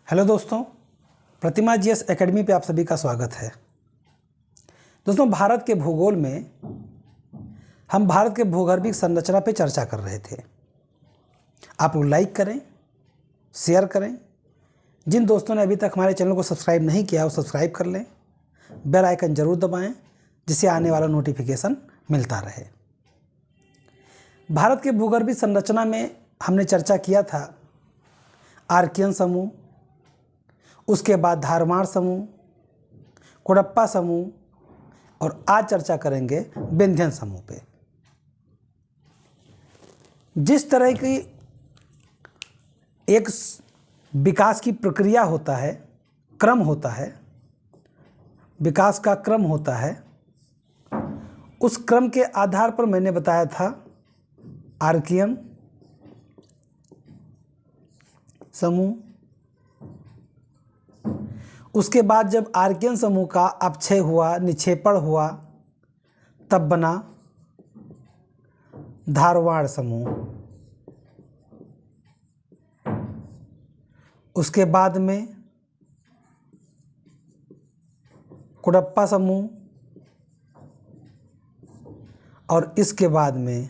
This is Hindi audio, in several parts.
हेलो दोस्तों, प्रतिमा जीएस एकेडमी पे आप सभी का स्वागत है। दोस्तों, भारत के भूगोल में हम भारत के भूगर्भिक संरचना पे चर्चा कर रहे थे। आप लोग लाइक करें, शेयर करें। जिन दोस्तों ने अभी तक हमारे चैनल को सब्सक्राइब नहीं किया वो सब्सक्राइब कर लें, बेल आइकन जरूर दबाएं जिससे आने वाला नोटिफिकेशन मिलता रहे। भारत के भूगर्भिक संरचना में हमने चर्चा किया था आर्कियन समूह, उसके बाद धारवाड़ समूह, कुडप्पा समूह और आज चर्चा करेंगे विंध्यन समूह पे। जिस तरह की एक विकास की प्रक्रिया होता है, क्रम होता है, विकास का क्रम होता है, उस क्रम के आधार पर मैंने बताया था आर्कियन समूह। उसके बाद जब आर्कियन समूह का अपक्षय हुआ, निक्षेपण हुआ, तब बना धारवाड़ समूह। उसके बाद में कुडप्पा समूह और इसके बाद में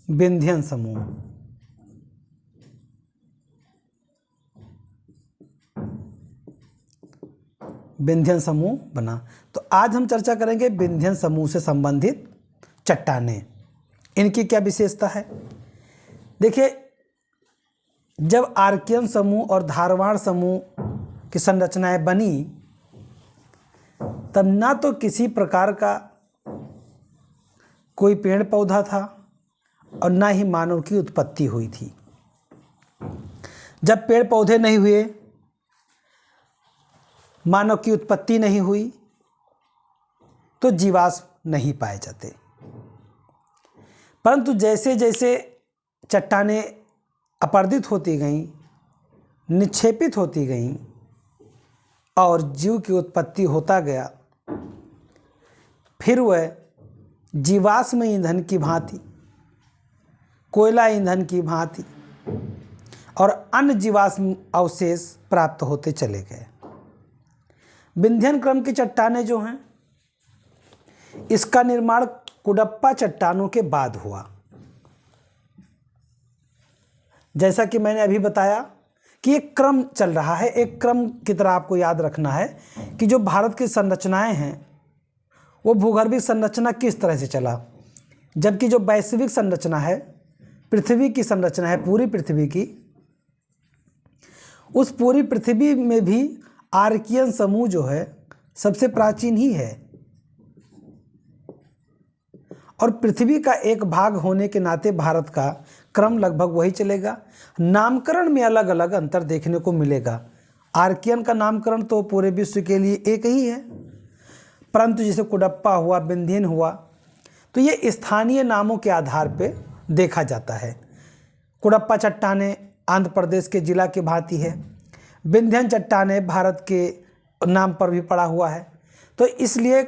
विंध्यन समूह। विंध्यन समूह बना। तो आज हम चर्चा करेंगे विंध्यन समूह से संबंधित चट्टानें, इनकी क्या विशेषता है। देखिए, जब आर्कियन समूह और धारवाड़ समूह की संरचनाएं बनी तब ना तो किसी प्रकार का कोई पेड़ पौधा था और ना ही मानव की उत्पत्ति हुई थी। जब पेड़ पौधे नहीं हुए, मानव की उत्पत्ति नहीं हुई, तो जीवाश्म नहीं पाए जाते। परंतु जैसे जैसे चट्टानें अपरदित होती गईं, निक्षेपित होती गईं और जीव की उत्पत्ति होता गया, फिर वह जीवाश्म ईंधन की भांति, कोयला ईंधन की भांति और अन्य जीवाश्म अवशेष प्राप्त होते चले गए। विंध्यन क्रम की चट्टानें जो हैं, इसका निर्माण कुडप्पा चट्टानों के बाद हुआ। जैसा कि मैंने अभी बताया कि एक क्रम चल रहा है, एक क्रम की तरह आपको याद रखना है कि जो भारत की संरचनाएं हैं वो भूगर्भिक संरचना किस तरह से चला, जबकि जो वैश्विक संरचना है, पृथ्वी की संरचना है, पूरी पृथ्वी की, उस पूरी पृथ्वी में भी आर्कियन समूह जो है सबसे प्राचीन ही है और पृथ्वी का एक भाग होने के नाते भारत का क्रम लगभग वही चलेगा। नामकरण में अलग अलग अंतर देखने को मिलेगा। आर्कियन का नामकरण तो पूरे विश्व के लिए एक ही है, परंतु जैसे कुडप्पा हुआ, विंध्यन हुआ, तो ये स्थानीय नामों के आधार पर देखा जाता है। कुडप्पा चट्टानें आंध्र प्रदेश के जिला के भांति है, विंध्यन चट्टानें भारत के नाम पर भी पड़ा हुआ है, तो इसलिए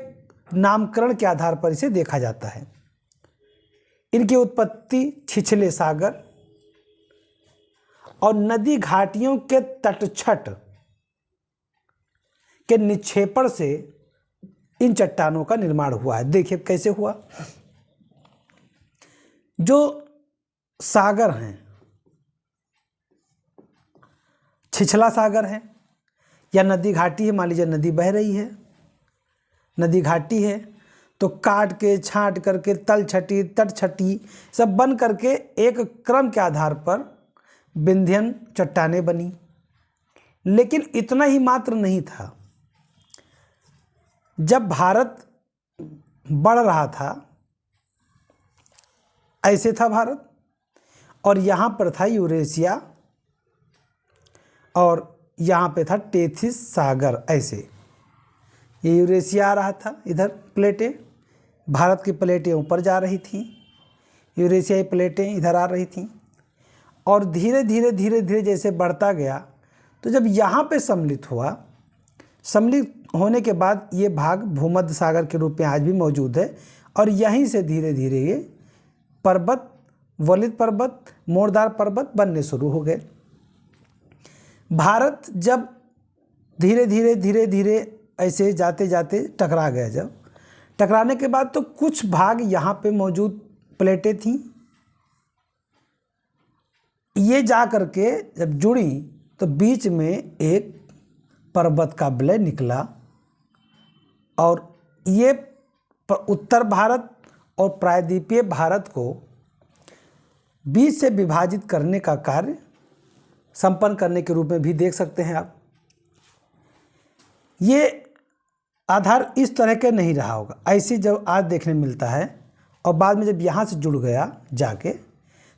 नामकरण के आधार पर इसे देखा जाता है। इनकी उत्पत्ति छिछले सागर और नदी घाटियों के तटछट के निक्षेपण से इन चट्टानों का निर्माण हुआ है। देखिए कैसे हुआ। जो सागर हैं, छिछला सागर है या नदी घाटी है, मान लीजिए नदी बह रही है, नदी घाटी है, तो काट के छांट करके तल छटी, तट छटी सब बन करके एक क्रम के आधार पर विंध्यन चट्टानें बनी। लेकिन इतना ही मात्र नहीं था। जब भारत बढ़ रहा था, ऐसे था भारत, और यहाँ पर था यूरेशिया और यहाँ पे था टेथिस सागर। ऐसे ये यूरेशिया आ रहा था, इधर प्लेटें, भारत की प्लेटें ऊपर जा रही थीं, यूरेशियाई प्लेटें इधर आ रही थीं, और धीरे धीरे धीरे धीरे जैसे बढ़ता गया, तो जब यहाँ पे सम्मिलित हुआ, सम्मिलित होने के बाद ये भाग भूमध्य सागर के रूप में आज भी मौजूद है और यहीं से धीरे धीरे ये पर्वत वलित पर्वत, मोरदार पर्वत बनने शुरू हो गए। भारत जब धीरे धीरे धीरे धीरे ऐसे जाते जाते टकरा गया, जब टकराने के बाद तो कुछ भाग यहाँ पे मौजूद प्लेटें थीं, ये जा करके जब जुड़ी तो बीच में एक पर्वत का विलय निकला और ये उत्तर भारत और प्रायद्वीपीय भारत को बीच से विभाजित करने का कार्य संपन्न करने के रूप में भी देख सकते हैं आप। ये आधार इस तरह के नहीं रहा होगा, ऐसी जब आज देखने मिलता है और बाद में जब यहाँ से जुड़ गया जाके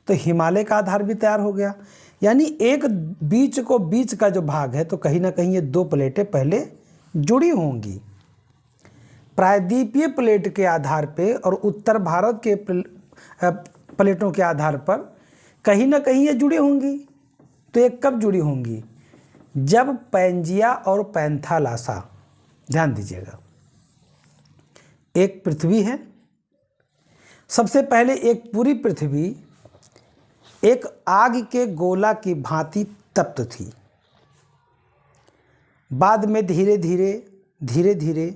तो हिमालय का आधार भी तैयार हो गया। यानी एक बीच का जो भाग है तो कहीं ना कहीं ये दो प्लेटें पहले जुड़ी होंगी, प्रायद्वीपीय प्लेट के आधार पे और उत्तर भारत के प्लेटों के आधार पर कहीं ना कहीं ये जुड़ी होंगी। तो ये कब जुड़ी होंगी? जब पैंजिया और पैंथालासा, ध्यान दीजिएगा, एक पृथ्वी है, सबसे पहले एक पूरी पृथ्वी एक आग के गोला की भांति तप्त थी, बाद में धीरे धीरे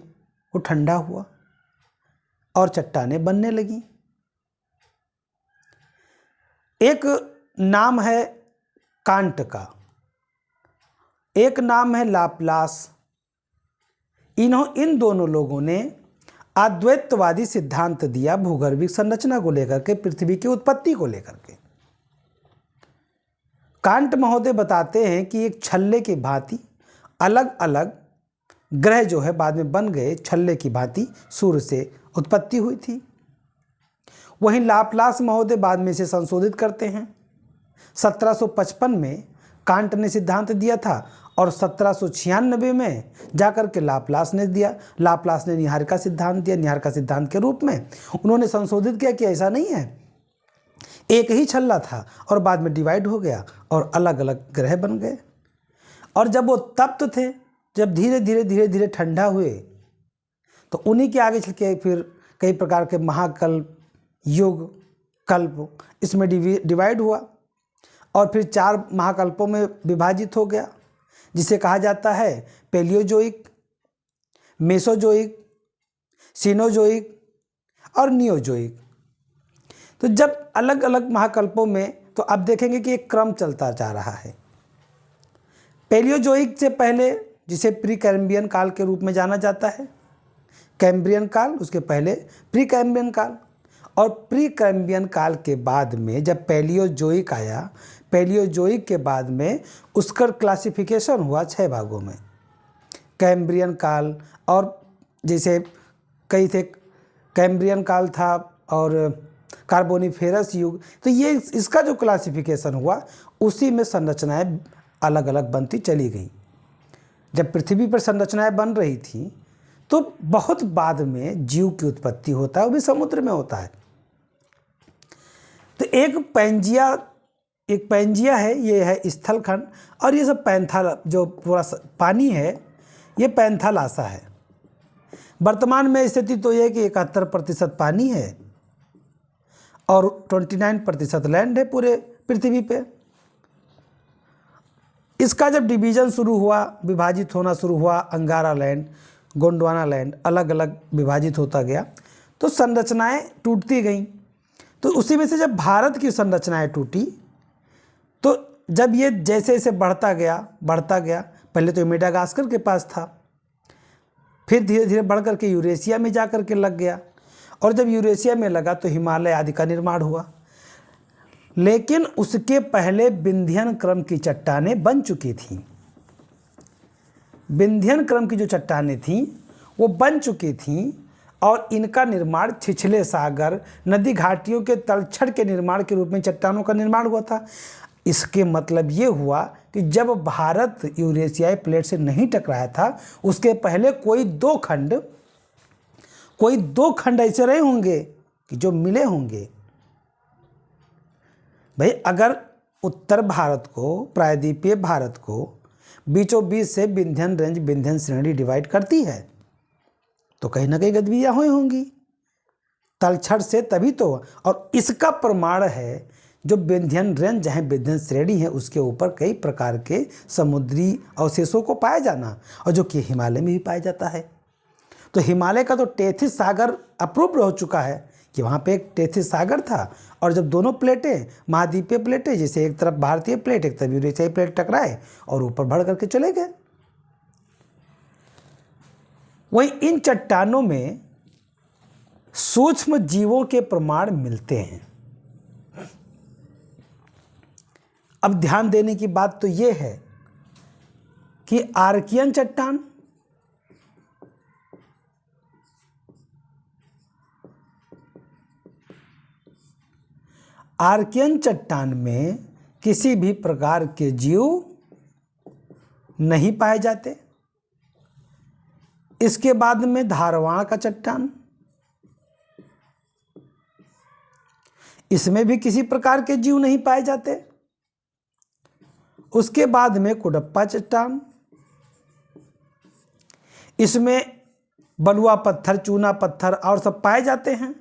वो ठंडा हुआ और चट्टानें बनने लगी। एक नाम है कांट का, एक नाम है लाप्लास। इन दोनों लोगों ने अद्वैतवादी सिद्धांत दिया भूगर्भिक संरचना को लेकर के, पृथ्वी की उत्पत्ति को लेकर के। कांट महोदय बताते हैं कि एक छल्ले की भांति अलग अलग ग्रह जो है बाद में बन गए, छल्ले की भांति सूर्य से उत्पत्ति हुई थी। वहीं लाप्लास महोदय बाद में इसे संशोधित करते हैं। 1755 में कांट ने सिद्धांत दिया था और 1796 में जाकर के लाप्लास ने दिया। लाप्लास ने निहारिका सिद्धांत दिया। निहारिका सिद्धांत के रूप में उन्होंने संशोधित किया कि ऐसा नहीं है, एक ही छल्ला था और बाद में डिवाइड हो गया और अलग अलग ग्रह बन गए। और जब वो तप्त थे, जब धीरे धीरे ठंडा हुए तो उन्हीं के आगे चल के फिर कई प्रकार के महाकल्प, युग, कल्प इसमें डिवाइड हुआ और फिर 4 महाकल्पों में विभाजित हो गया, जिसे कहा जाता है पैलियोजोइक, मेसोजोइक, सिनोजोइक और नियोजोइक। तो जब अलग अलग महाकल्पों में, तो आप देखेंगे कि एक क्रम चलता जा रहा है। पैलियोजोइक से पहले, जिसे प्री कैम्ब्रियन काल के रूप में जाना जाता है, कैम्ब्रियन काल, उसके पहले प्री कैम्ब्रियन काल, और प्री कैम्ब्रियन काल के बाद में जब पैलियोजोइक आया, पैलियोजोइक के बाद में उसका क्लासिफिकेशन हुआ 6 भागों में। कैम्ब्रियन काल, और जैसे कई थे, कैम्ब्रियन काल था और कार्बोनिफेरस युग, तो ये इसका जो क्लासिफिकेशन हुआ उसी में संरचनाएं अलग अलग बनती चली गई। जब पृथ्वी पर संरचनाएं बन रही थी तो बहुत बाद में जीव की उत्पत्ति होता है, वो भी समुद्र में होता है। तो एक पैंजिया है, ये है स्थलखंड, और ये सब पैंथाला जो पूरा पानी है ये पैंथालासा है। वर्तमान में स्थिति तो ये है कि 71% पानी है और 29% लैंड है पूरे पृथ्वी पे। इसका जब डिवीजन शुरू हुआ, विभाजित होना शुरू हुआ, अंगारा लैंड, गोंडवाना लैंड अलग अलग विभाजित होता गया तो संरचनाएं टूटती गईं। तो उसी में से जब भारत की संरचनाएं टूटी तो जब ये जैसे जैसे बढ़ता गया, पहले तो मेडागास्कर के पास था, फिर धीरे धीरे बढ़ करके यूरेशिया में जा कर के लग गया, और जब यूरेशिया में लगा तो हिमालय आदि का निर्माण हुआ। लेकिन उसके पहले विंध्यन क्रम की चट्टानें बन चुकी थीं। विंध्यन क्रम की जो चट्टानें थीं वो बन चुकी थीं और इनका निर्माण छिछले सागर, नदी घाटियों के तलछट के निर्माण के रूप में चट्टानों का निर्माण हुआ था। इसके मतलब ये हुआ कि जब भारत यूरेशियाई प्लेट से नहीं टकराया था, उसके पहले कोई दो खंड ऐसे रहे होंगे कि जो मिले होंगे। भाई अगर उत्तर भारत को, प्रायद्वीपीय भारत को बीचों बीच से विंध्यन रेंज, विंध्यन श्रेणी डिवाइड करती है तो कहीं ना कहीं गतिविधियां हुई होंगी। तलछट से तभी तो, और इसका प्रमाण है जो विंध्यन रेंज है, विंध्यन श्रेणी है, उसके ऊपर कई प्रकार के समुद्री अवशेषों को पाया जाना, और जो कि हिमालय में भी पाया जाता है। तो हिमालय का तो टेथिस सागर अप्रूव्ड हो चुका है कि वहाँ पे एक टेथिस सागर था, और जब दोनों प्लेटें महाद्वीपीय प्लेटें, जैसे एक तरफ भारतीय प्लेट एक तरफ यूरेशियाई प्लेट टकराए और ऊपर बढ़ करके चले गए। वहीं इन चट्टानों में सूक्ष्म जीवों के प्रमाण मिलते हैं। अब ध्यान देने की बात तो यह है कि आर्कियन चट्टान, आर्कियन चट्टान में किसी भी प्रकार के जीव नहीं पाए जाते। इसके बाद में धारवाड़ का चट्टान, इसमें भी किसी प्रकार के जीव नहीं पाए जाते। उसके बाद में कुडप्पा चट्टान, इसमें बलुआ पत्थर, चूना पत्थर और सब पाए जाते हैं।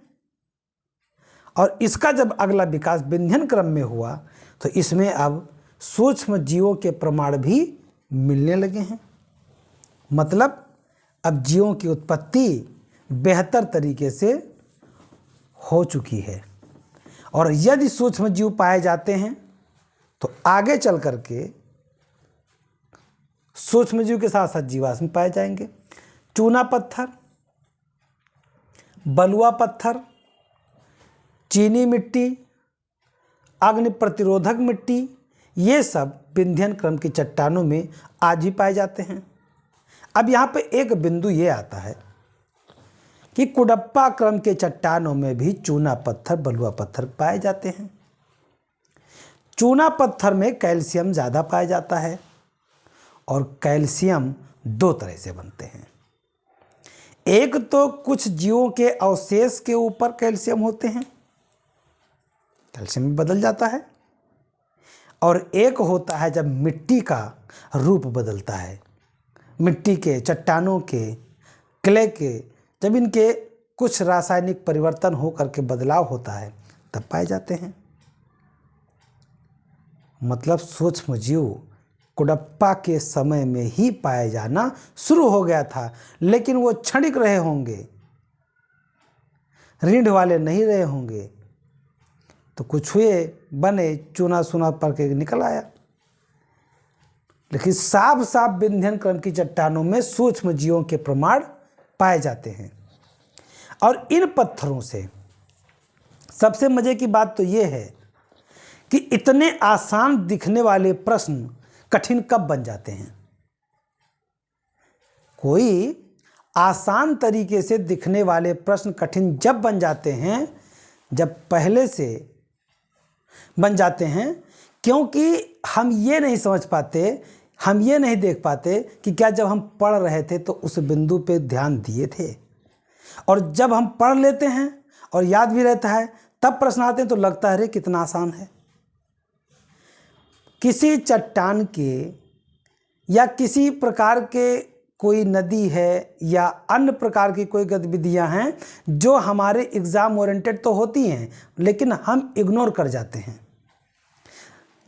और इसका जब अगला विकास विंध्यन क्रम में हुआ तो इसमें अब सूक्ष्म जीवों के प्रमाण भी मिलने लगे हैं। मतलब अब जीवों की उत्पत्ति बेहतर तरीके से हो चुकी है, और यदि सूक्ष्म जीव पाए जाते हैं तो आगे चल करके सूक्ष्म जीव के साथ साथ जीवाश्म पाए जाएंगे। चूना पत्थर, बलुआ पत्थर, चीनी मिट्टी, अग्नि प्रतिरोधक मिट्टी, ये सब विंध्यन क्रम की चट्टानों में आज भी पाए जाते हैं। अब यहाँ पे एक बिंदु ये आता है कि कुडप्पा क्रम के चट्टानों में भी चूना पत्थर, बलुआ पत्थर पाए जाते हैं। चूना पत्थर में कैल्शियम ज़्यादा पाया जाता है, और कैल्शियम दो तरह से बनते हैं। एक तो कुछ जीवों के अवशेष के ऊपर कैल्शियम होते हैं, कैल्शियम में बदल जाता है, और एक होता है जब मिट्टी का रूप बदलता है, मिट्टी के, चट्टानों के, क्ले के, जब इनके कुछ रासायनिक परिवर्तन हो करके बदलाव होता है तब पाए जाते हैं। मतलब सूक्ष्म जीव कुडप्पा के समय में ही पाया जाना शुरू हो गया था, लेकिन वो क्षणिक रहे होंगे, रीढ़ वाले नहीं रहे होंगे। तो कुछ हुए, बने, चूना सूना पर के निकल आया। लेकिन साफ साफ विंध्यन क्रम की चट्टानों में सूक्ष्म जीवों के प्रमाण पाए जाते हैं। और इन पत्थरों से सबसे मजे की बात तो ये है कि इतने आसान दिखने वाले प्रश्न कठिन कब बन जाते हैं। कोई आसान तरीके से दिखने वाले प्रश्न कठिन जब बन जाते हैं, जब पहले से बन जाते हैं, क्योंकि हम ये नहीं समझ पाते, हम ये नहीं देख पाते कि क्या जब हम पढ़ रहे थे तो उस बिंदु पे ध्यान दिए थे, और जब हम पढ़ लेते हैं और याद भी रहता है तब प्रश्न आते हैं तो लगता है अरे कितना आसान है। किसी चट्टान के या किसी प्रकार के कोई नदी है या अन्य प्रकार की कोई गतिविधियां हैं जो हमारे एग्ज़ाम ओरिएंटेड तो होती हैं, लेकिन हम इग्नोर कर जाते हैं।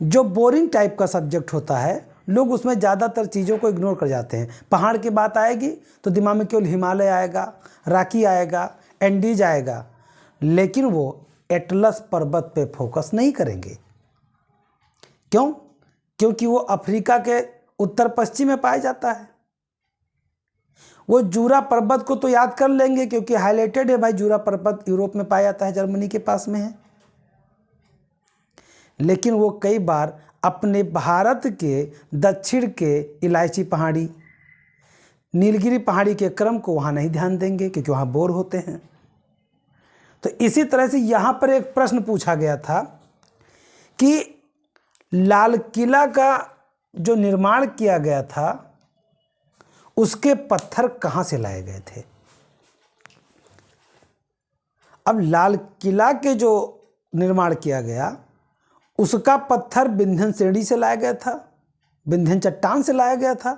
जो बोरिंग टाइप का सब्जेक्ट होता है, लोग उसमें ज़्यादातर चीज़ों को इग्नोर कर जाते हैं। पहाड़ की बात आएगी तो दिमाग में केवल हिमालय आएगा, राकी आएगा, एंडीज आएगा, लेकिन वो एटलस पर्वत पे फोकस नहीं करेंगे। क्यों? क्योंकि वो अफ्रीका के उत्तर पश्चिम में पाया जाता है। वो जूरा पर्वत को तो याद कर लेंगे क्योंकि हाईलाइटेड है भाई, जूरा पर्वत यूरोप में पाया जाता है, जर्मनी के पास में है। लेकिन वो कई बार अपने भारत के दक्षिण के इलायची पहाड़ी, नीलगिरी पहाड़ी के क्रम को वहाँ नहीं ध्यान देंगे क्योंकि वहाँ बोर होते हैं। तो इसी तरह से यहाँ पर एक प्रश्न पूछा गया था कि लाल किला का जो निर्माण किया गया था उसके पत्थर कहाँ से लाए गए थे। अब लाल किला के जो निर्माण किया गया उसका पत्थर विंध्यन श्रेणी से लाया गया था, विंध्यन चट्टान से लाया गया था।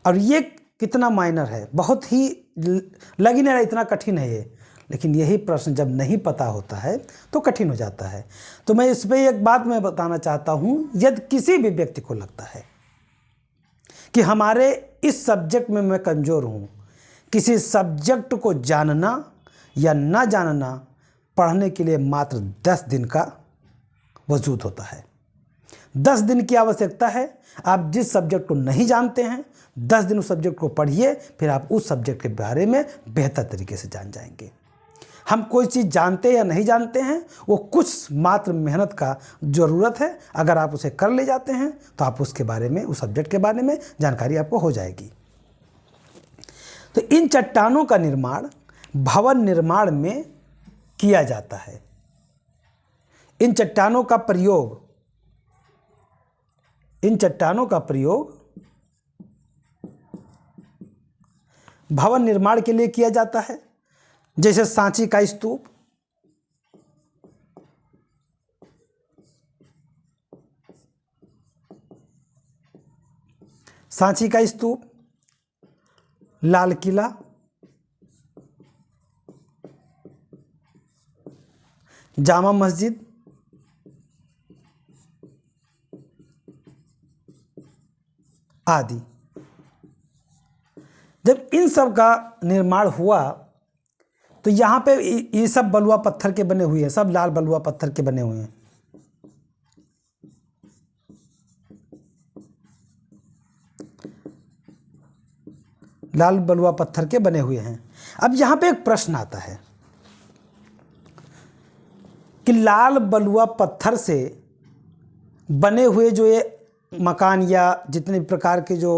और ये कितना माइनर है, बहुत ही लग ही नहीं रहा इतना कठिन है ये, लेकिन यही प्रश्न जब नहीं पता होता है तो कठिन हो जाता है। तो मैं इस पर एक बात मैं बताना चाहता हूँ, यदि किसी भी व्यक्ति को लगता है कि हमारे इस सब्जेक्ट में मैं कमज़ोर हूँ, किसी सब्जेक्ट को जानना या ना जानना पढ़ने के लिए मात्र 10 दिन का वजूद होता है। 10 दिन की आवश्यकता है। आप जिस सब्जेक्ट को नहीं जानते हैं 10 दिन उस सब्जेक्ट को पढ़िए, फिर आप उस सब्जेक्ट के बारे में बेहतर तरीके से जान जाएंगे। हम कोई चीज़ जानते या नहीं जानते हैं, वो कुछ मात्र मेहनत का ज़रूरत है। अगर आप उसे कर ले जाते हैं तो आप उसके बारे में, उस सब्जेक्ट के बारे में जानकारी आपको हो जाएगी। तो इन चट्टानों का निर्माण भवन निर्माण में किया जाता है। इन चट्टानों का प्रयोग भवन निर्माण के लिए किया जाता है, जैसे सांची का स्तूप, लाल किला, जामा मस्जिद, आदि। जब इन सब का निर्माण हुआ तो यहाँ पे ये सब बलुआ पत्थर के बने हुए हैं, सब लाल बलुआ पत्थर के बने हुए हैं। लाल बलुआ पत्थर के बने हुए हैं। अब यहाँ पे एक प्रश्न आता है कि लाल बलुआ पत्थर से बने हुए जो ये मकान या जितने प्रकार के जो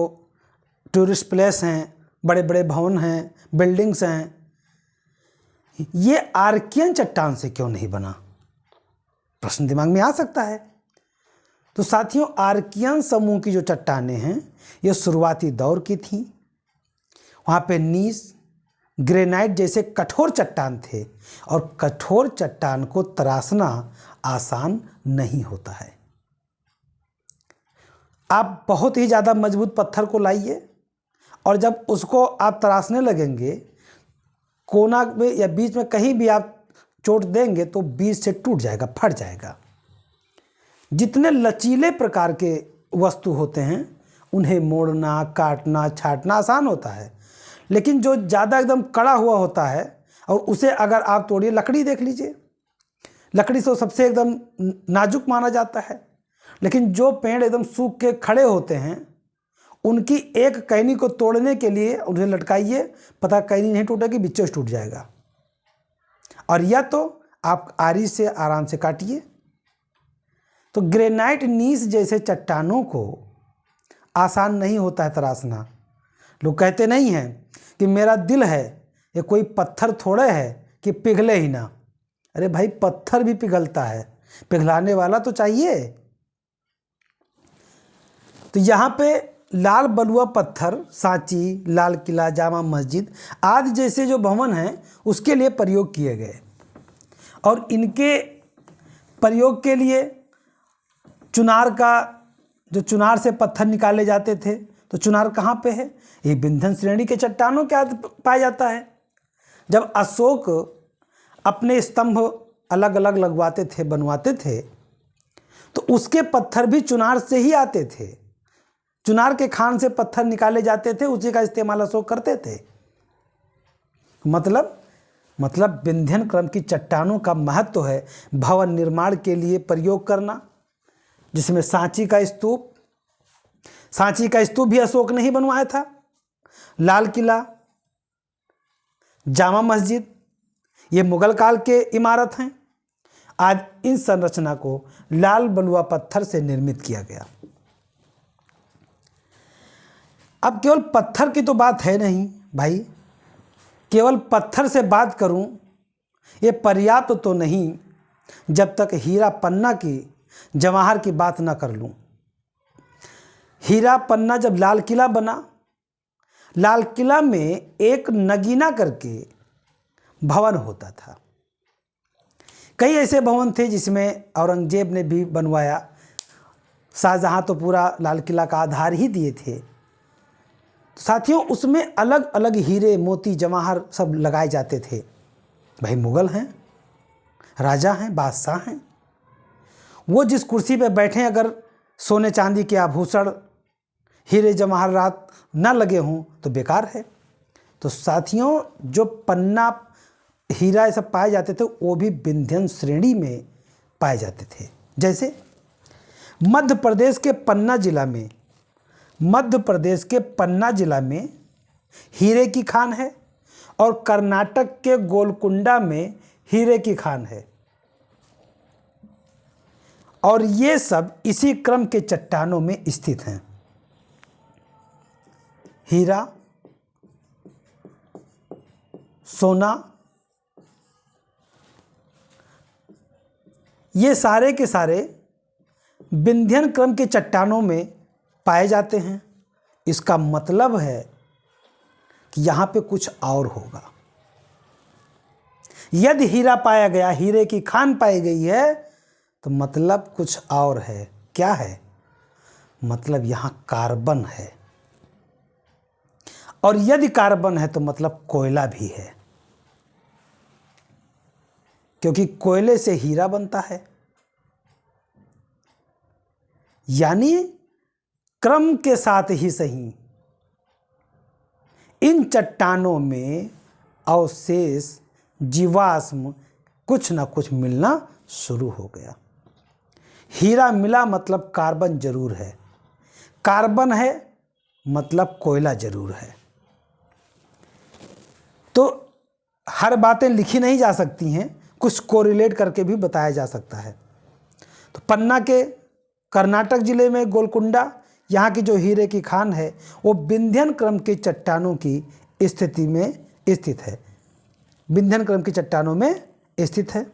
टूरिस्ट प्लेस हैं, बड़े बड़े भवन हैं, बिल्डिंग्स हैं, ये आर्कियन चट्टान से क्यों नहीं बना? प्रश्न दिमाग में आ सकता है। तो साथियों, आर्कियन समूह की जो चट्टानें हैं ये शुरुआती दौर की थीं। वहाँ पे नीस, ग्रेनाइट जैसे कठोर चट्टान थे, और कठोर चट्टान को तराशना आसान नहीं होता है। आप बहुत ही ज़्यादा मजबूत पत्थर को लाइए और जब उसको आप तराशने लगेंगे, कोना में या बीच में कहीं भी आप चोट देंगे तो बीच से टूट जाएगा, फट जाएगा। जितने लचीले प्रकार के वस्तु होते हैं उन्हें मोड़ना, काटना, छाटना आसान होता है, लेकिन जो ज़्यादा एकदम कड़ा हुआ होता है और उसे अगर आप तोड़िए, लकड़ी देख लीजिए, लकड़ी से सबसे एकदम नाजुक माना जाता है, लेकिन जो पेड़ एकदम सूख के खड़े होते हैं उनकी एक कैनी को तोड़ने के लिए उन्हें लटकाइए, पता कैनी नहीं टूटेगी, बिच्चों से टूट जाएगा। और या तो आप आरी से आराम से काटिए। तो ग्रेनाइट, नीस जैसे चट्टानों को आसान नहीं होता है तराशना। लोग कहते नहीं हैं कि मेरा दिल है, ये कोई पत्थर थोड़े है कि पिघले ही ना। अरे भाई, पत्थर भी पिघलता है, पिघलाने वाला तो चाहिए। तो यहाँ पे लाल बलुआ पत्थर सांची, लाल किला, जामा मस्जिद आदि जैसे जो भवन हैं उसके लिए प्रयोग किए गए, और इनके प्रयोग के लिए चुनार का, जो चुनार से पत्थर निकाले जाते थे, तो चुनार कहाँ पे है? ये विंध्य श्रेणी के चट्टानों के पाया जाता है। जब अशोक अपने स्तंभ अलग अलग लगवाते थे, बनवाते थे, तो उसके पत्थर भी चुनार से ही आते थे। चुनार के खान से पत्थर निकाले जाते थे, उसी का इस्तेमाल अशोक करते थे। मतलब विंध्यन क्रम की चट्टानों का महत्व है भवन निर्माण के लिए प्रयोग करना, जिसमें सांची का स्तूप भी अशोक ने ही बनवाया था। लाल किला, जामा मस्जिद, ये मुगल काल के इमारत हैं। आज इन संरचना को लाल बलुआ पत्थर से निर्मित किया गया। अब केवल पत्थर की तो बात है नहीं भाई, केवल पत्थर से बात करूं ये पर्याप्त तो नहीं जब तक हीरा पन्ना की, जवाहर की बात ना कर लूं। हीरा पन्ना जब लाल किला बना, लाल किला में एक नगीना करके भवन होता था। कई ऐसे भवन थे जिसमें औरंगजेब ने भी बनवाया। शाहजहां तो पूरा लाल किला का आधार ही दिए थे। साथियों उसमें अलग अलग हीरे मोती जवाहर सब लगाए जाते थे। भाई मुगल हैं, राजा हैं, बादशाह हैं, वो जिस कुर्सी पे बैठे अगर सोने चांदी के आभूषण हीरे जवाहरात न लगे हों तो बेकार है। तो साथियों जो पन्ना हीरा ये सब पाए जाते थे वो भी विंध्यन श्रेणी में पाए जाते थे। जैसे मध्य प्रदेश के पन्ना जिला में हीरे की खान है और कर्नाटक के गोलकुंडा में हीरे की खान है, और ये सब इसी क्रम के चट्टानों में स्थित हैं। हीरा, सोना, ये सारे के सारे विंध्यन क्रम के चट्टानों में पाए जाते हैं। इसका मतलब है कि यहाँ पे कुछ और होगा। यदि हीरा पाया गया, हीरे की खान पाई गई है, तो मतलब कुछ और है। क्या है? मतलब यहाँ कार्बन है, और यदि कार्बन है तो मतलब कोयला भी है, क्योंकि कोयले से हीरा बनता है। यानी क्रम के साथ ही सही इन चट्टानों में अवशेष, जीवाश्म कुछ ना कुछ मिलना शुरू हो गया। हीरा मिला मतलब कार्बन जरूर है, कार्बन है मतलब कोयला जरूर है। तो हर बातें लिखी नहीं जा सकती हैं, कुछ कोरिलेट करके भी बताया जा सकता है। तो पन्ना के कर्नाटक जिले में गोलकुंडा, यहाँ की जो हीरे की खान है वो विंध्यन क्रम के चट्टानों की स्थिति में स्थित है, विंध्यन क्रम की चट्टानों में स्थित है।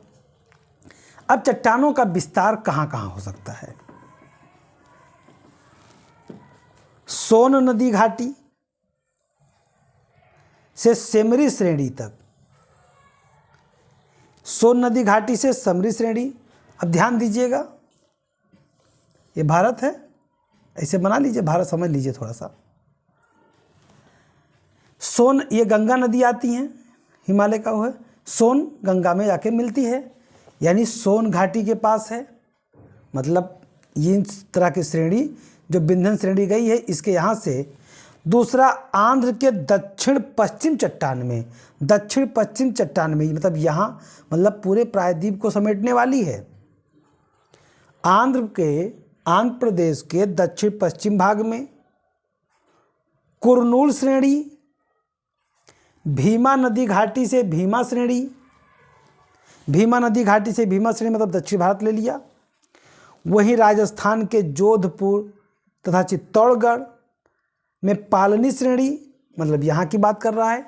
अब चट्टानों का विस्तार कहाँ कहाँ हो सकता है? सोन नदी घाटी से सेमरी श्रेणी तक, सोन नदी घाटी से सेमरी श्रेणी। अब ध्यान दीजिएगा, ये भारत है, ऐसे बना लीजिए, भारत समझ लीजिए थोड़ा सा। सोन, ये गंगा नदी आती है, हिमालय का वो है, सोन गंगा में जाके मिलती है, यानी सोन घाटी के पास है। मतलब ये इस तरह की श्रेणी जो विंध्यन श्रेणी गई है, इसके यहाँ से दूसरा आंध्र के दक्षिण पश्चिम चट्टान में, दक्षिण पश्चिम चट्टान में, मतलब यहाँ मतलब पूरे प्रायद्वीप को समेटने वाली है। आंध्र प्रदेश के दक्षिण पश्चिम भाग में कुरनूल श्रेणी, भीमा नदी घाटी से भीमा श्रेणी, भीमा नदी घाटी से भीमा श्रेणी मतलब दक्षिण भारत ले लिया। वहीं राजस्थान के जोधपुर तथा चित्तौड़गढ़ में पालनी श्रेणी, मतलब यहाँ की बात कर रहा है।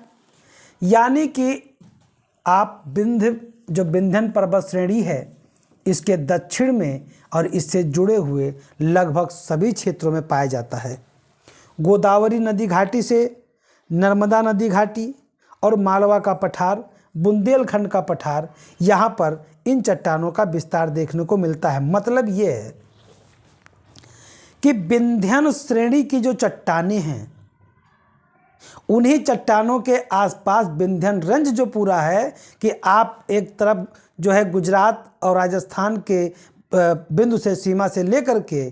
यानी कि आप जो विंध्यन पर्वत श्रेणी है इसके दक्षिण में और इससे जुड़े हुए लगभग सभी क्षेत्रों में पाया जाता है। गोदावरी नदी घाटी से नर्मदा नदी घाटी और मालवा का पठार, बुंदेलखंड का पठार, यहाँ पर इन चट्टानों का विस्तार देखने को मिलता है। मतलब ये है कि विंध्यन श्रेणी की जो चट्टानें हैं उन्हीं चट्टानों के आसपास विंध्यन रेंज जो पूरा है, कि आप एक तरफ जो है गुजरात और राजस्थान के बिंदु से, सीमा से लेकर के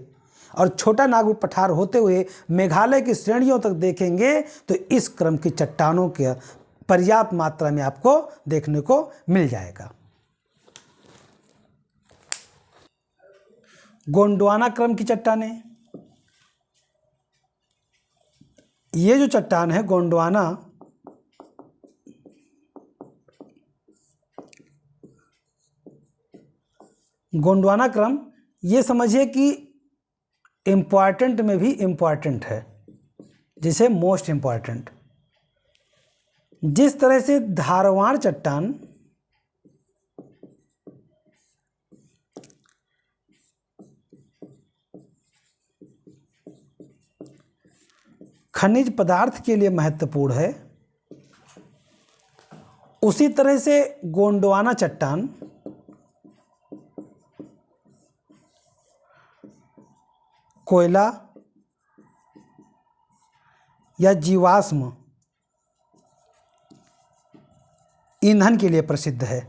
और छोटा नागपुर पठार होते हुए मेघालय की श्रेणियों तक देखेंगे तो इस क्रम की चट्टानों के पर्याप्त मात्रा में आपको देखने को मिल जाएगा। गोंडवाना क्रम की चट्टानें, ये जो चट्टान है गोंडवाना, गोंडवाना क्रम, ये समझिए कि इम्पॉर्टेंट में भी इम्पॉर्टेंट है, जिसे मोस्ट इम्पॉर्टेंट। जिस तरह से धारवाड़ चट्टान खनिज पदार्थ के लिए महत्वपूर्ण है, उसी तरह से गोंडवाना चट्टान कोयला या जीवाश्म ईंधन के लिए प्रसिद्ध है।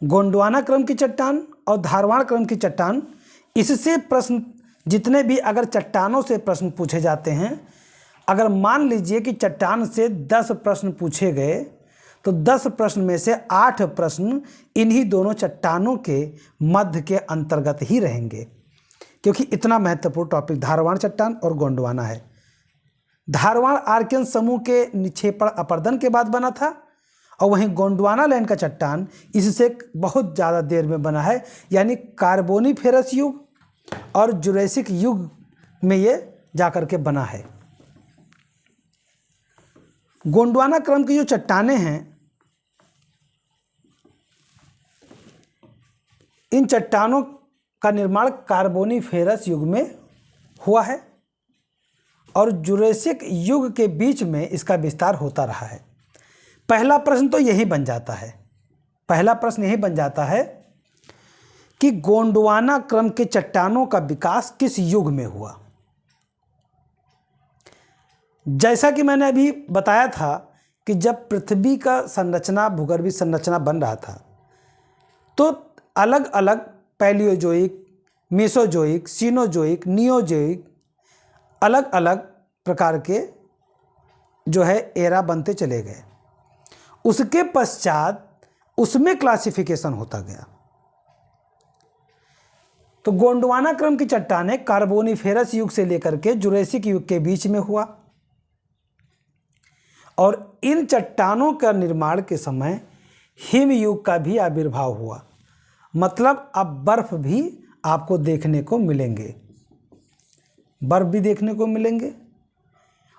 गोंडवाना क्रम की चट्टान और धारवाड़ क्रम की चट्टान, इससे प्रश्न जितने भी अगर चट्टानों से प्रश्न पूछे जाते हैं, अगर मान लीजिए कि चट्टान से 10 प्रश्न पूछे गए तो 10 प्रश्न में से 8 प्रश्न इन्हीं दोनों चट्टानों के मध्य के अंतर्गत ही रहेंगे, क्योंकि इतना महत्वपूर्ण टॉपिक धारवाड़ चट्टान और गोंडवाना है। धारवाड़ आर्कियन समूह के निक्षेपण अपरदन के बाद बना था, और वहीं गोंडवाना लैंड का चट्टान इससे बहुत ज़्यादा देर में बना है, यानी कार्बोनीफेरस युग और जुरैसिक युग में ये जाकर के बना है। गोंडवाना क्रम की जो चट्टानें हैं, इन चट्टानों का निर्माण कार्बोनीफेरस युग में हुआ है और जुरैसिक युग के बीच में इसका विस्तार होता रहा है। पहला प्रश्न तो यही बन जाता है, पहला प्रश्न यही बन जाता है कि गोंडवाना क्रम के चट्टानों का विकास किस युग में हुआ। जैसा कि मैंने अभी बताया था कि जब पृथ्वी का संरचना, भूगर्भीय संरचना बन रहा था, तो अलग अलग पैलियोजोइक, मेसोजोइक, सीनोजोइक, नियोजोइक, अलग अलग प्रकार के जो है एरा बनते चले गए। उसके पश्चात उसमें क्लासिफिकेशन होता गया। तो गोंडवाना क्रम की चट्टानें कार्बोनीफेरस युग से लेकर के जुरैसिक युग के बीच में हुआ, और इन चट्टानों का निर्माण के समय हिम युग का भी आविर्भाव हुआ। मतलब अब बर्फ भी आपको देखने को मिलेंगे, बर्फ भी देखने को मिलेंगे,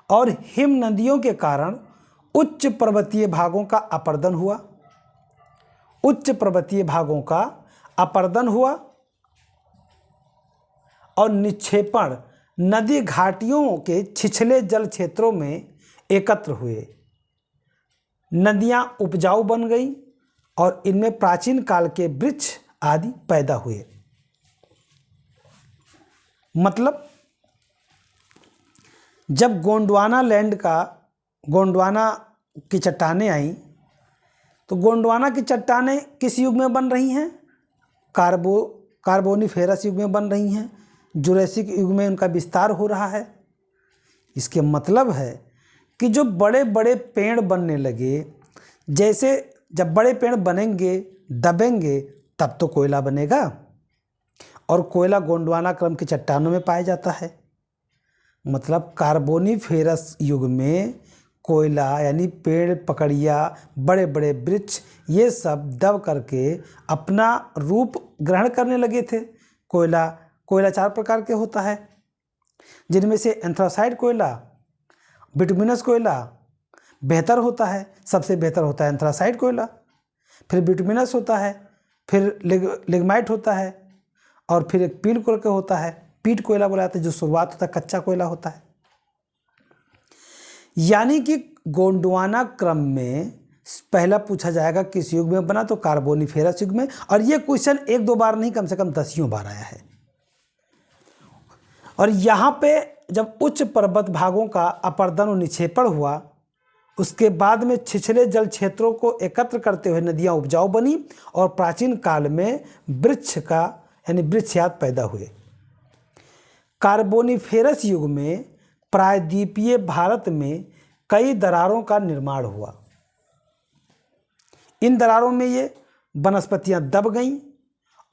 और हिम नदियों के कारण उच्च पर्वतीय भागों का अपरदन हुआ, उच्च पर्वतीय भागों का अपरदन हुआ, और निक्षेपण नदी घाटियों के छिछले जल क्षेत्रों में एकत्र हुए। नदियां उपजाऊ बन गई और इनमें प्राचीन काल के वृक्ष आदि पैदा हुए। मतलब जब गोंडवाना लैंड का, गोंडवाना की चट्टानें आई, तो गोंडवाना की चट्टानें किस युग में बन रही हैं? कार्बोनीफेरस युग में बन रही हैं, जुरैसिक युग में उनका विस्तार हो रहा है। इसके मतलब है कि जो बड़े बड़े पेड़ बनने लगे, जैसे जब बड़े पेड़ बनेंगे, दबेंगे, तब तो कोयला बनेगा, और कोयला गोंडवाना क्रम की चट्टानों में पाया जाता है। मतलब कार्बोनीफेरस युग में कोयला यानी पेड़, पकड़िया, बड़े बड़े वृक्ष, ये सब दब करके अपना रूप ग्रहण करने लगे थे। कोयला 4 प्रकार के होता है, जिनमें से एंथ्रासाइड कोयला, बिटुमिनस कोयला बेहतर होता है, सबसे बेहतर होता है एंथ्रासाइड कोयला, फिर बिटुमिनस होता है, फिर लिग्नाइट होता है, और फिर एक पील कोयला का होता है, पीट कोयला बोला जाता है, जो शुरुआत होता है कच्चा कोयला होता है। यानी कि गोंडवाना क्रम में पहला पूछा जाएगा किस युग में बना, तो कार्बोनीफेरस युग में, और ये क्वेश्चन 1-2 बार नहीं, कम से कम 10 बार आया है। और यहाँ पे जब उच्च पर्वत भागों का अपरदन और निक्षेपण हुआ, उसके बाद में छिछले जल क्षेत्रों को एकत्र करते हुए नदियाँ उपजाऊ बनी, और प्राचीन काल में वृक्ष का यानी वृक्षजात पैदा हुए। कार्बोनीफेरस युग में प्रायद्वीपीय भारत में कई दरारों का निर्माण हुआ। इन दरारों में ये वनस्पतियां दब गईं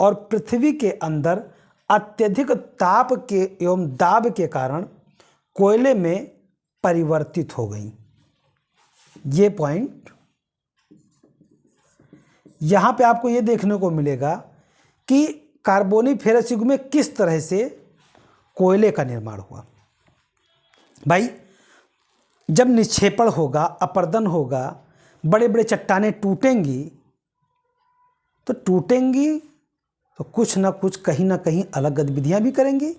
और पृथ्वी के अंदर अत्यधिक ताप के एवं दाब के कारण कोयले में परिवर्तित हो गईं। ये पॉइंट यहाँ पे आपको ये देखने को मिलेगा कि कार्बोनीफेरस युग में किस तरह से कोयले का निर्माण हुआ। भाई जब निक्षेपण होगा, अपरदन होगा, बड़े बड़े चट्टानें टूटेंगी, तो कुछ ना कुछ कहीं ना कहीं अलग गतिविधियां भी करेंगी।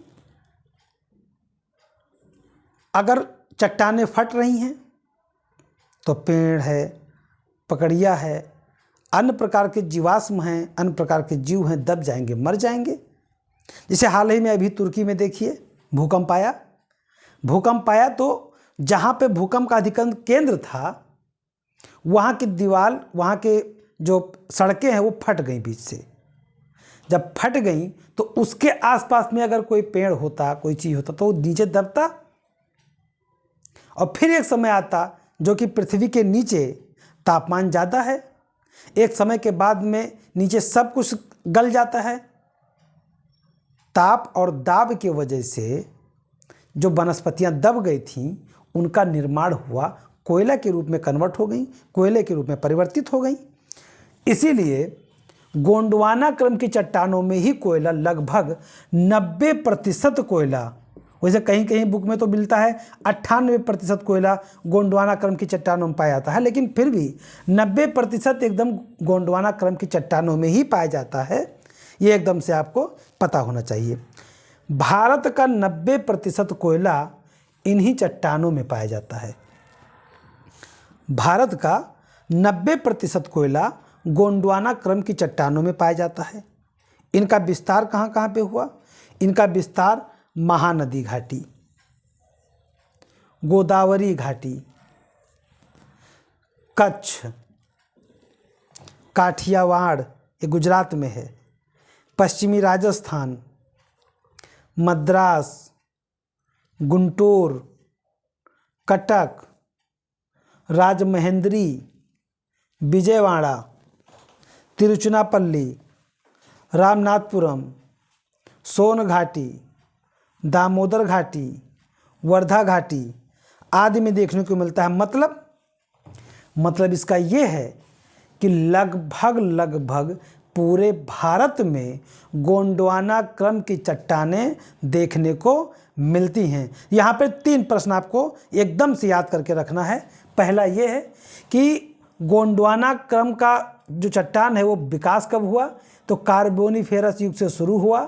अगर चट्टानें फट रही हैं तो पेड़ है, पकड़िया है, अन्य प्रकार के जीवाश्म हैं, अन्य प्रकार के जीव हैं, दब जाएंगे, मर जाएंगे। जैसे हाल ही में अभी तुर्की में देखिए भूकंप आया, भूकंप आया तो जहाँ पे भूकंप का अधिकतम केंद्र था वहाँ की दीवार, वहाँ के जो सड़कें हैं वो फट गई बीच से। जब फट गई तो उसके आसपास में अगर कोई पेड़ होता, कोई चीज़ होता तो वो नीचे दबता और फिर एक समय आता जो कि पृथ्वी के नीचे तापमान ज़्यादा है, एक समय के बाद में नीचे सब कुछ गल जाता है। ताप और दाब की वजह से जो वनस्पतियां दब गई थीं उनका निर्माण हुआ, कोयला के रूप में कन्वर्ट हो गई, कोयले के रूप में परिवर्तित हो गई। इसीलिए गोंडवाना क्रम की चट्टानों में ही कोयला लगभग 90% कोयला, वैसे कहीं कहीं बुक में तो मिलता है 98% कोयला गोंडवाना क्रम की चट्टानों में पाया जाता है, लेकिन फिर भी 90% एकदम गोंडवाना क्रम की चट्टानों में ही पाया जाता है। ये एकदम से आपको पता होना चाहिए। भारत का 90% कोयला इन्हीं चट्टानों में पाया जाता है। भारत का 90% कोयला गोंडवाना क्रम की चट्टानों में पाया जाता है। इनका विस्तार कहाँ कहाँ पे हुआ? इनका विस्तार महानदी घाटी, गोदावरी घाटी, कच्छ, काठियावाड़ ये गुजरात में है, पश्चिमी राजस्थान, मद्रास, गुंटूर, कटक, राजमहेंद्री, विजयवाड़ा, तिरुचनापल्ली, रामनाथपुरम, सोन घाटी, दामोदर घाटी, वर्धा घाटी आदि में देखने को मिलता है। मतलब इसका ये है कि लगभग पूरे भारत में गोंडवाना क्रम की चट्टानें देखने को मिलती हैं। यहाँ पे 3 प्रश्न आपको एकदम से याद करके रखना है। पहला ये है कि गोंडवाना क्रम का जो चट्टान है वो विकास कब हुआ? तो कार्बोनिफेरस युग से शुरू हुआ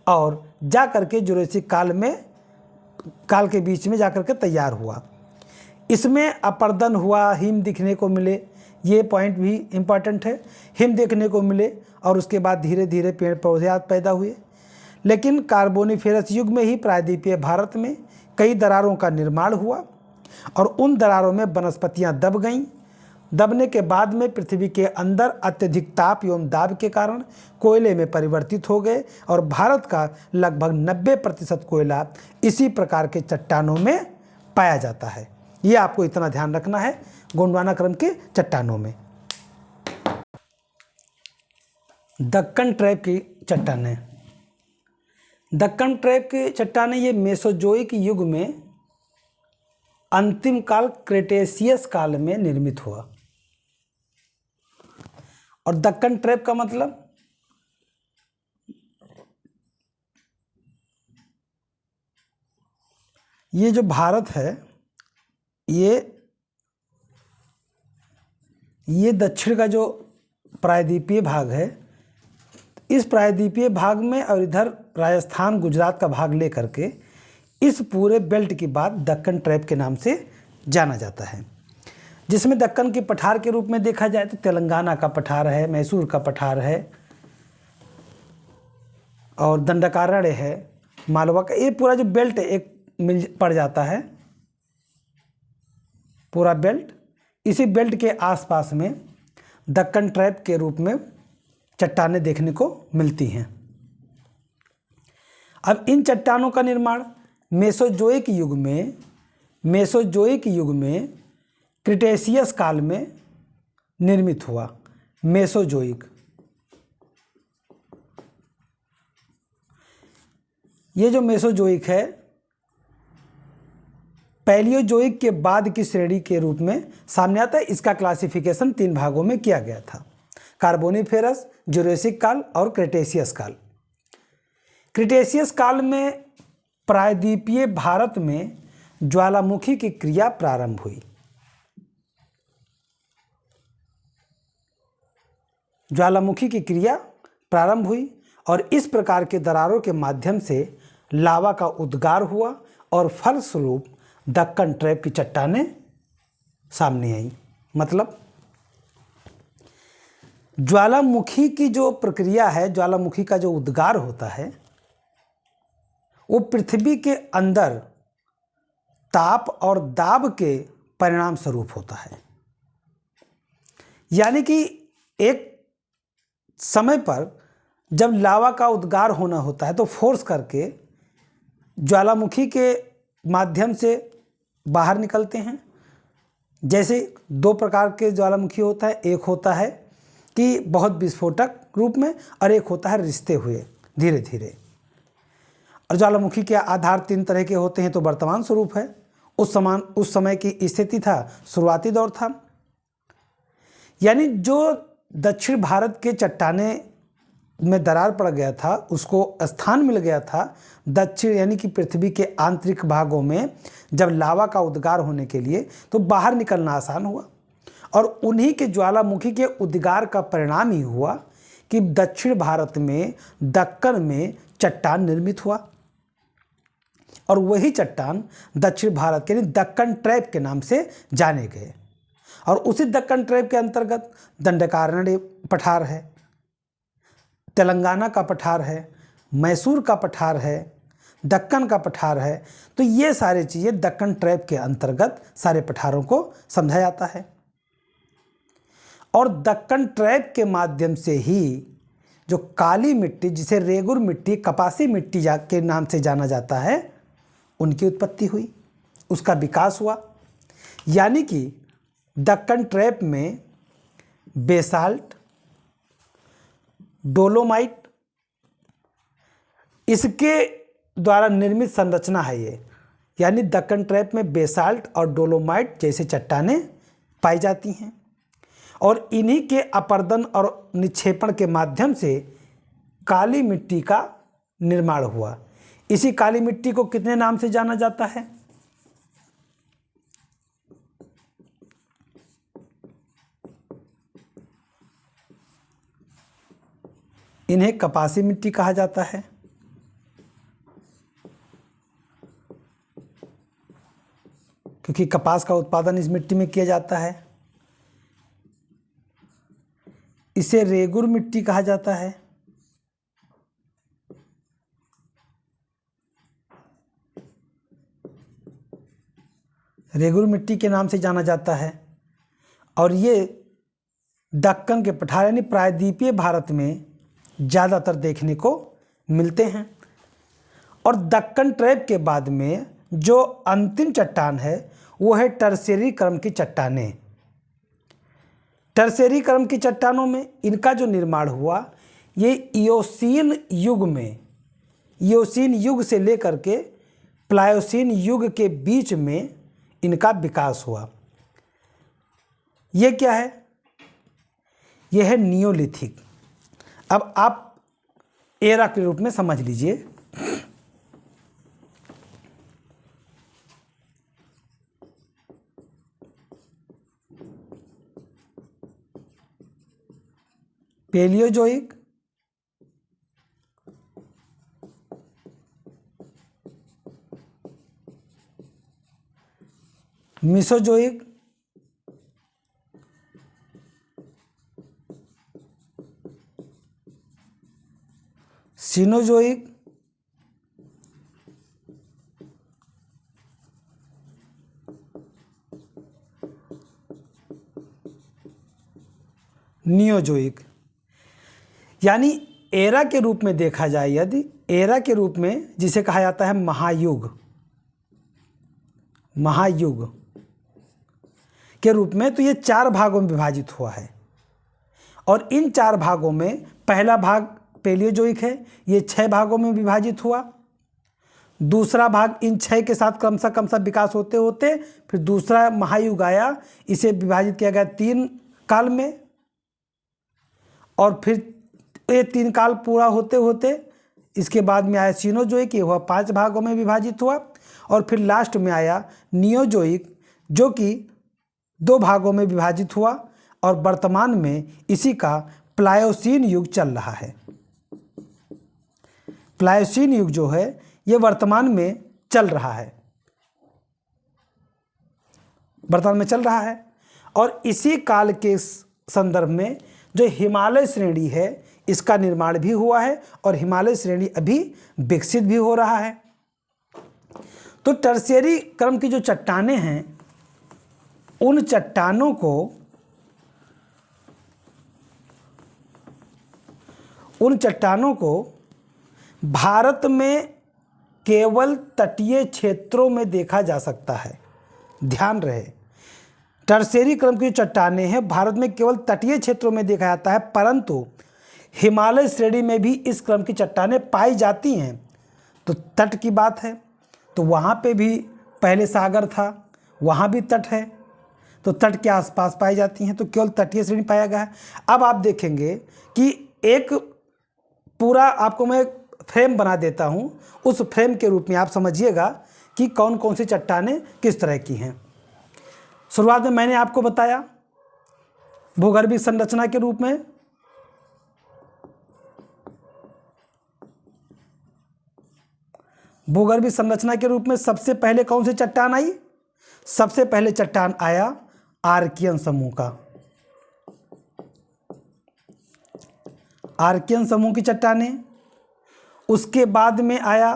और जा करके जुरासिक काल के बीच में जा करके तैयार हुआ। इसमें अपर्दन हुआ, हिम दिखने को मिले, ये पॉइंट भी इम्पॉर्टेंट है। हिम देखने को मिले और उसके बाद धीरे धीरे पेड़ पौधे पैदा हुए। लेकिन कार्बोनिफेरस युग में ही प्रायद्वीपीय भारत में कई दरारों का निर्माण हुआ और उन दरारों में वनस्पतियां दब गईं। दबने के बाद में पृथ्वी के अंदर अत्यधिक ताप एवं दाब के कारण कोयले में परिवर्तित हो गए और भारत का लगभग 90% कोयला इसी प्रकार के चट्टानों में पाया जाता है। ये आपको इतना ध्यान रखना है गोंडवाना क्रम के चट्टानों में। दक्कन ट्रैप की चट्टानें, दक्कन ट्रैप की चट्टानें ये मेसोजोइक युग में अंतिम काल क्रेटेशियस काल में निर्मित हुआ। और दक्कन ट्रैप का मतलब ये जो भारत है ये दक्षिण का जो प्रायद्वीपीय भाग है, इस प्रायद्वीपीय भाग में और इधर राजस्थान गुजरात का भाग लेकर के इस पूरे बेल्ट की बात दक्कन ट्रैप के नाम से जाना जाता है। जिसमें दक्कन के पठार के रूप में देखा जाए तो तेलंगाना का पठार है, मैसूर का पठार है और दंडकारण्य है, मालवा का, ये पूरा जो बेल्ट एक मिल पड़ जाता है। पूरा बेल्ट, इसी बेल्ट के आसपास में दक्कन ट्रैप के रूप में चट्टानें देखने को मिलती हैं। अब इन चट्टानों का निर्माण मेसोजोइक युग में क्रिटेशियस काल में निर्मित हुआ। मेसोजोइक, ये जो मेसोजोइक है पैलियोजोइक के बाद की श्रेणी के रूप में सामने आता है। इसका क्लासिफिकेशन 3 भागों में किया गया था: कार्बोनिफेरस, जुरासिक काल और क्रेटेशियस काल। क्रिटेशियस काल में प्रायद्वीपीय भारत में ज्वालामुखी की क्रिया प्रारंभ हुई। ज्वालामुखी की क्रिया प्रारंभ हुई और इस प्रकार के दरारों के माध्यम से लावा का उद्गार हुआ और फलस्वरूप दक्कन ट्रैप की चट्टानें सामने आई। मतलब ज्वालामुखी की जो प्रक्रिया है, ज्वालामुखी का जो उद्गार होता है वो पृथ्वी के अंदर ताप और दाब के परिणाम स्वरूप होता है। यानी कि एक समय पर जब लावा का उद्गार होना होता है तो फोर्स करके ज्वालामुखी के माध्यम से बाहर निकलते हैं। जैसे दो प्रकार के ज्वालामुखी होता है, एक होता है कि बहुत विस्फोटक रूप में और एक होता है रिश्ते हुए धीरे धीरे। और ज्वालामुखी के आधार तीन तरह के होते हैं। तो वर्तमान स्वरूप है, उस समय की स्थिति था, शुरुआती दौर था। यानी जो दक्षिण भारत के चट्टाने में दरार पड़ गया था उसको स्थान मिल गया था दक्षिण यानी कि पृथ्वी के आंतरिक भागों में जब लावा का उद्गार होने के लिए, तो बाहर निकलना आसान हुआ। और उन्हीं के ज्वालामुखी के उद्गार का परिणाम ही हुआ कि दक्षिण भारत में दक्कन में चट्टान निर्मित हुआ। और वही चट्टान दक्षिण भारत के दक्कन ट्रैप के नाम से जाने गए। और उसी दक्कन ट्रैप के अंतर्गत दंडकारण्य पठार है, तेलंगाना का पठार है, मैसूर का पठार है, दक्कन का पठार है। तो ये सारी चीज़ें दक्कन ट्रैप के अंतर्गत सारे पठारों को समझा जाता है। और दक्कन ट्रैप के माध्यम से ही जो काली मिट्टी, जिसे रेगुर मिट्टी, कपासी मिट्टी के नाम से जाना जाता है, उनकी उत्पत्ति हुई, उसका विकास हुआ। यानी कि दक्कन ट्रैप में बेसाल्ट, डोलोमाइट, इसके द्वारा निर्मित संरचना है ये। यानी दक्कन ट्रैप में बेसाल्ट और डोलोमाइट जैसे चट्टानें पाई जाती हैं। और इन्हीं के अपर्दन और निक्षेपण के माध्यम से काली मिट्टी का निर्माण हुआ। इसी काली मिट्टी को कितने नाम से जाना जाता है? इन्हें कपासी मिट्टी कहा जाता है। क्योंकि कपास का उत्पादन इस मिट्टी में किया जाता है। इसे रेगुर मिट्टी कहा जाता है। रेगुर मिट्टी के नाम से जाना जाता है। और ये दक्कन के पठार यानी प्रायद्वीपीय भारत में ज़्यादातर देखने को मिलते हैं। और दक्कन ट्रैप के बाद में जो अंतिम चट्टान है वो है टर्शियरी क्रम की चट्टानें। टर्शियरी क्रम की चट्टानों में इनका जो निर्माण हुआ ये इयोसीन युग में, इयोसीन युग से लेकर के प्लायोसीन युग के बीच में इनका विकास हुआ। ये क्या है? यह है नियोलिथिक। अब आप एरा के रूप में समझ लीजिए। Paleozoic, Mesozoic, Cenozoic, Neozoic. यानी एरा के रूप में देखा जाए, यदि एरा के रूप में जिसे कहा जाता है महायुग, महायुग के रूप में, तो ये 4 भागों में विभाजित हुआ है। और इन 4 भागों में पहला भाग पेलियोजोइक है, ये 6 भागों में विभाजित हुआ। दूसरा भाग इन 6 के साथ क्रमशः विकास होते होते फिर दूसरा महायुग आया, इसे विभाजित किया गया 3 काल में। और फिर ये 3 काल पूरा होते होते इसके बाद में आया सीनोजोइक, ये हुआ 5 भागों में विभाजित हुआ। और फिर लास्ट में आया नियोजोइक जो कि 2 भागों में विभाजित हुआ। और वर्तमान में इसी का प्लायोसीन युग चल रहा है। प्लायोसीन युग जो है ये वर्तमान में चल रहा है, वर्तमान में चल रहा है। और इसी काल के संदर्भ में जो हिमालय श्रेणी है इसका निर्माण भी हुआ है और हिमालय श्रेणी अभी विकसित भी हो रहा है। तो टर्शियरी क्रम की जो चट्टानें हैं, उन चट्टानों को भारत में केवल तटीय क्षेत्रों में देखा जा सकता है। ध्यान रहे, टर्शियरी क्रम की जो चट्टानें हैं भारत में केवल तटीय क्षेत्रों में देखा जाता है, परंतु हिमालय श्रेणी में भी इस क्रम की चट्टानें पाई जाती हैं। तो तट की बात है, तो वहाँ पे भी पहले सागर था, वहाँ भी तट है, तो तट के आसपास पाई जाती हैं, तो केवल तटीय श्रेणी पाया गया है। अब आप देखेंगे कि एक पूरा आपको मैं फ्रेम बना देता हूँ, उस फ्रेम के रूप में आप समझिएगा कि कौन कौन सी चट्टानें किस तरह की हैं। शुरुआत में मैंने आपको बताया भूगर्भीय संरचना के रूप में, भूगर्भीय संरचना के रूप में सबसे पहले कौन सी चट्टान आई? सबसे पहले चट्टान आया आर्कियन समूह का, आर्कियन समूह की चट्टानें। उसके बाद में आया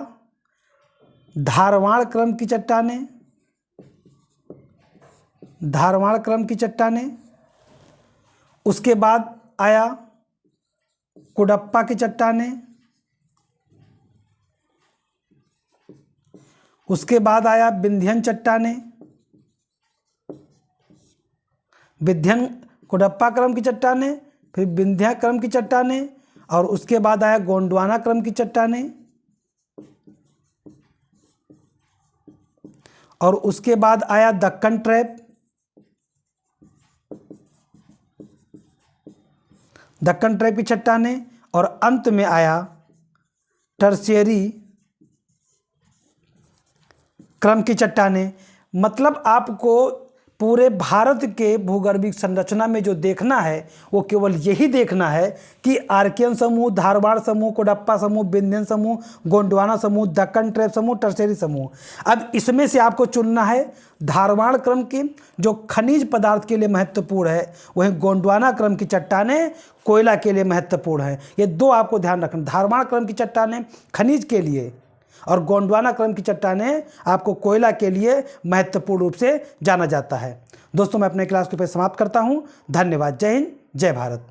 धारवाड़ क्रम की चट्टानें, धारवाड़ क्रम की चट्टानें। उसके बाद आया कुडप्पा की चट्टानें। उसके बाद आया विंध्यन चट्टानें, विंध्यन कुडप्पा क्रम की चट्टानें, फिर विंध्या क्रम की चट्टानें, और उसके बाद आया गोंडवाना क्रम की चट्टानें, और उसके बाद आया दक्कन ट्रैप, दक्कन ट्रैप की चट्टानें, और अंत में आया टर्शियरी क्रम की चट्टानें। मतलब आपको पूरे भारत के भूगर्भीय संरचना में जो देखना है वो केवल यही देखना है कि आर्कियन समूह, धारवाड़ समूह, कोडप्पा समूह, विंध्यन समूह, गोंडवाना समूह, दक्कन ट्रैप समूह, टर्शियरी समूह। अब इसमें से आपको चुनना है धारवाड़ क्रम की जो खनिज पदार्थ के लिए महत्वपूर्ण है, वहीं गोंडवाना क्रम की चट्टानें कोयला के लिए महत्वपूर्ण है। ये दो आपको ध्यान रखना, धारवाड़ क्रम की चट्टानें खनिज के लिए और गोंडवाना क्रम की चट्टानें आपको कोयला के लिए महत्वपूर्ण रूप से जाना जाता है। दोस्तों, मैं अपने क्लास को पे समाप्त करता हूं। धन्यवाद। जय हिंद, जय भारत।